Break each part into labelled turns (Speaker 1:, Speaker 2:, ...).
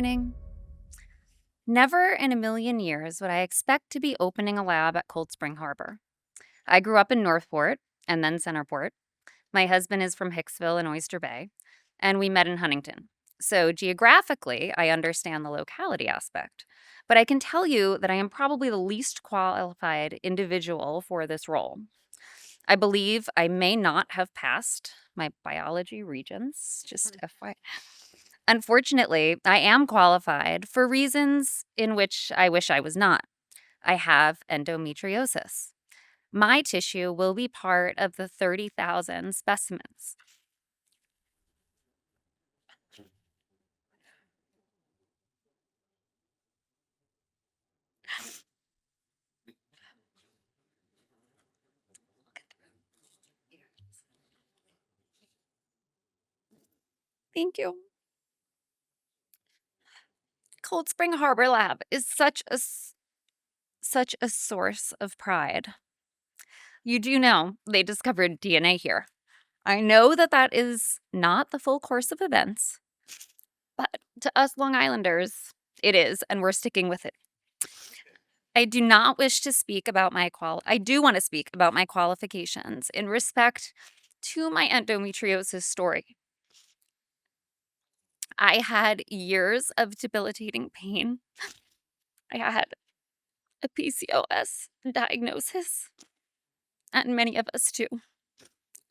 Speaker 1: morning. Never in a million years would I expect to be opening a lab at Cold Spring Harbor. I grew up in Northport and then Centerport. My husband is from Hicksville and Oyster Bay, and we met in Huntington. So geographically, I understand the locality aspect. But I can tell you that I am probably the least qualified individual for this role. I believe I may not have passed my biology regents, just FYI. Unfortunately, I am qualified for reasons in which I wish I was not. I have endometriosis. My tissue will be part of the 30,000 specimens. Thank you. Cold Spring Harbor Lab is such a source of pride. You do know they discovered DNA here. I know that that is not the full course of events, but to us Long Islanders, it is, and we're sticking with it. I do not wish to speak about I do want to speak about my qualifications in respect to my endometriosis story. I had years of debilitating pain. I had a PCOS diagnosis, and many of us too.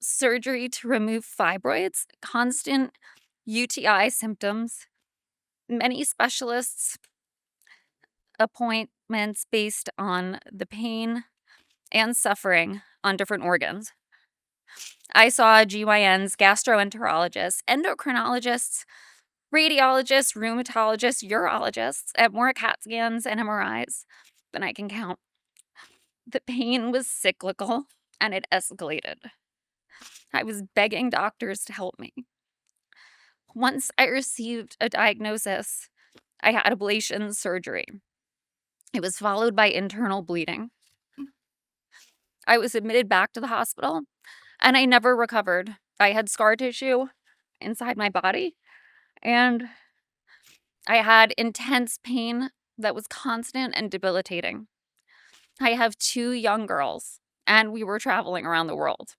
Speaker 1: Surgery to remove fibroids, constant UTI symptoms, many specialists' appointments based on the pain and suffering on different organs. I saw GYNs, gastroenterologists, endocrinologists, radiologists, rheumatologists, urologists at more CAT scans and MRIs than I can count. The pain was cyclical and it escalated. I was begging doctors to help me. Once I received a diagnosis, I had ablation surgery. It was followed by internal bleeding. I was admitted back to the hospital and I never recovered. I had scar tissue inside my body and I had intense pain that was constant and debilitating. I have 2 young girls and we were traveling around the world.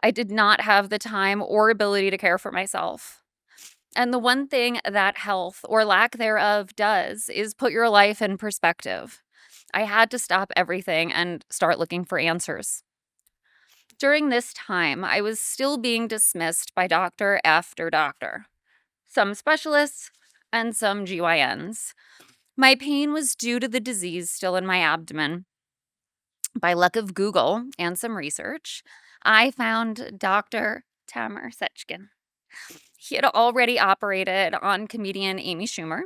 Speaker 1: I did not have the time or ability to care for myself. And the one thing that health or lack thereof does is put your life in perspective. I had to stop everything and start looking for answers. During this time, I was still being dismissed by doctor after doctor, some specialists and some GYNs. My pain was due to the disease still in my abdomen. By luck of Google and some research, I found Dr. Tamer Seckin. He had already operated on comedian Amy Schumer.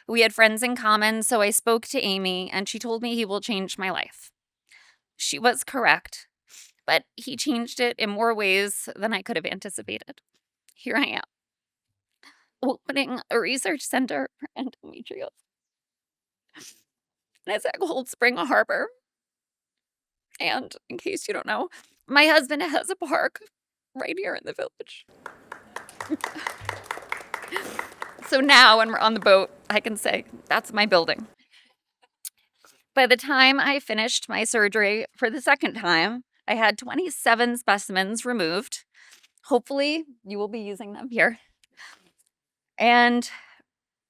Speaker 1: We had friends in common, so I spoke to Amy and she told me he will change my life. She was correct, but he changed it in more ways than I could have anticipated. Here I am, opening a research center for endometriosis. And it's at Cold Spring Harbor. And in case you don't know, my husband has a park right here in the village. So now when we're on the boat, I can say, that's my building. By the time I finished my surgery for the second time, I had 27 specimens removed. Hopefully, you will be using them here. And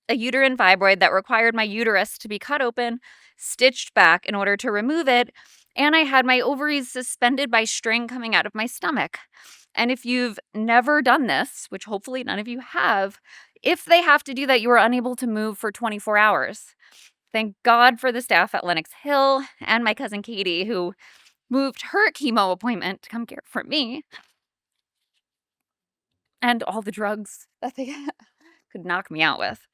Speaker 1: a uterine fibroid that required my uterus to be cut open, stitched back in order to remove it. And I had my ovaries suspended by string coming out of my stomach. And if you've never done this, which hopefully none of you have, if they have to do that, you are unable to move for 24 hours. Thank God for the staff at Lenox Hill and my cousin Katie, who moved her chemo appointment to come care for me. And all the drugs that they could knock me out with.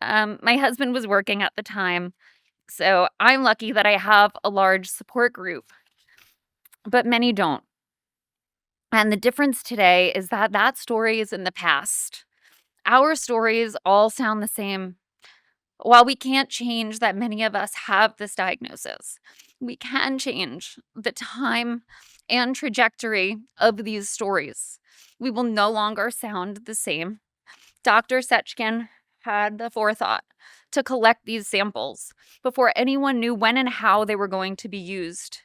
Speaker 1: My husband was working at the time, so I'm lucky that I have a large support group, but many don't. And the difference today is that that story is in the past. Our stories all sound the same. While we can't change that many of us have this diagnosis, we can change the time and trajectory of these stories. We will no longer sound the same. Dr. Seckin had the forethought to collect these samples before anyone knew when and how they were going to be used.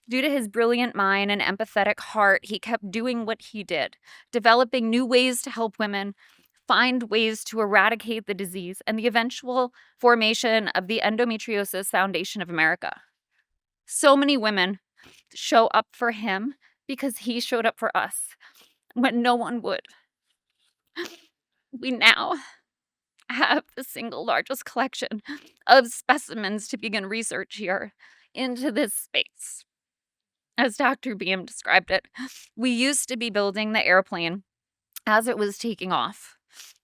Speaker 1: Due to his brilliant mind and empathetic heart, he kept doing what he did, developing new ways to help women find ways to eradicate the disease and the eventual formation of the Endometriosis Foundation of America. So many women show up for him because he showed up for us when no one would. We now have the single largest collection of specimens to begin research here into this space. As Dr. Beam described it, we used to be building the airplane as it was taking off.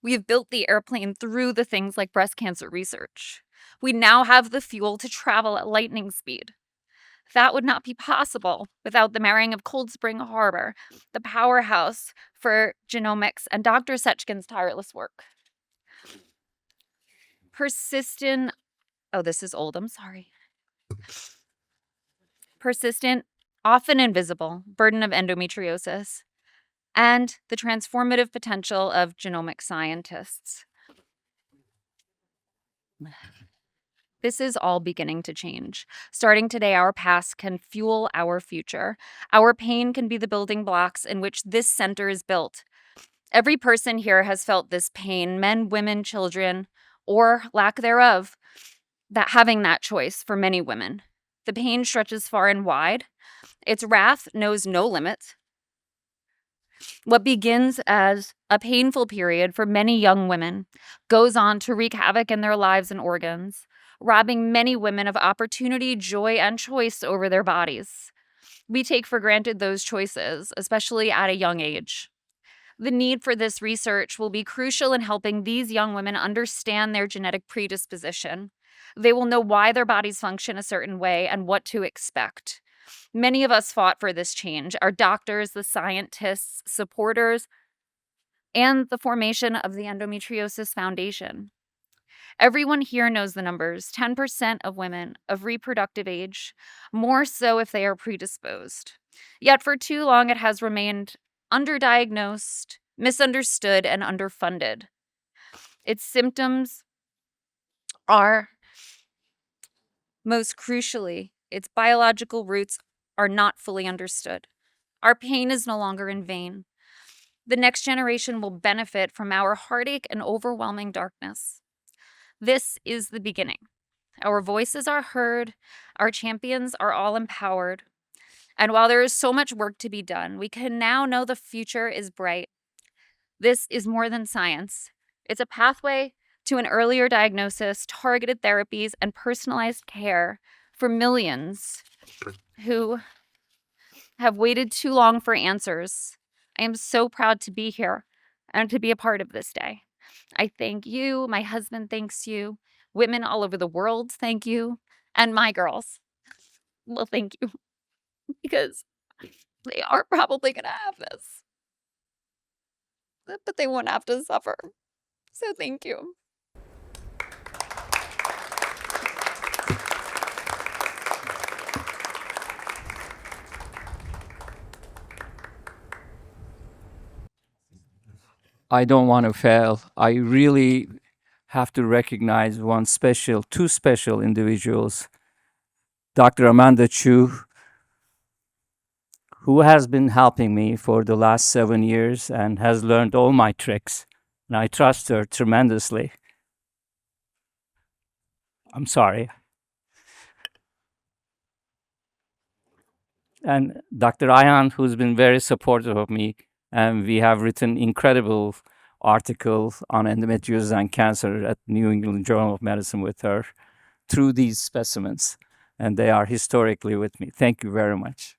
Speaker 1: We have built the airplane through the things like breast cancer research. We now have the fuel to travel at lightning speed. That would not be possible without the marrying of Cold Spring Harbor, the powerhouse for genomics, and Dr. Seckin's tireless work. Persistent, often invisible burden of endometriosis, and the transformative potential of genomic scientists. This is all beginning to change. Starting today, our past can fuel our future. Our pain can be the building blocks in which this center is built. Every person here has felt this pain, men, women, children, or lack thereof, that having that choice for many women. The pain stretches far and wide. Its wrath knows no limits. What begins as a painful period for many young women goes on to wreak havoc in their lives and organs, robbing many women of opportunity, joy, and choice over their bodies. We take for granted those choices, especially at a young age. The need for this research will be crucial in helping these young women understand their genetic predisposition. They will know why their bodies function a certain way and what to expect. Many of us fought for this change, our doctors, the scientists, supporters, and the formation of the Endometriosis Foundation. Everyone here knows the numbers, 10% of women of reproductive age, more so if they are predisposed. Yet for too long it has remained underdiagnosed, misunderstood, and underfunded. Its symptoms are, most crucially, its biological roots are not fully understood. Our pain is no longer in vain. The next generation will benefit from our heartache and overwhelming darkness. This is the beginning. Our voices are heard, our champions are all empowered. And while there is so much work to be done, we can now know the future is bright. This is more than science. It's a pathway to an earlier diagnosis, targeted therapies, and personalized care for millions who have waited too long for answers. I am so proud to be here and to be a part of this day. I thank you. My husband thanks you. Women all over the world thank you. And my girls will thank you because they are probably going to have this. But they won't have to suffer. So thank you.
Speaker 2: I don't want to fail. I really have to recognize two special individuals. Dr. Amanda Chu, who has been helping me for the last 7 years and has learned all my tricks. And I trust her tremendously. I'm sorry. And Dr. Ayhan, who's been very supportive of me, and we have written incredible articles on endometriosis and cancer at New England Journal of Medicine with her through these specimens, and they are historically with me. Thank you very much.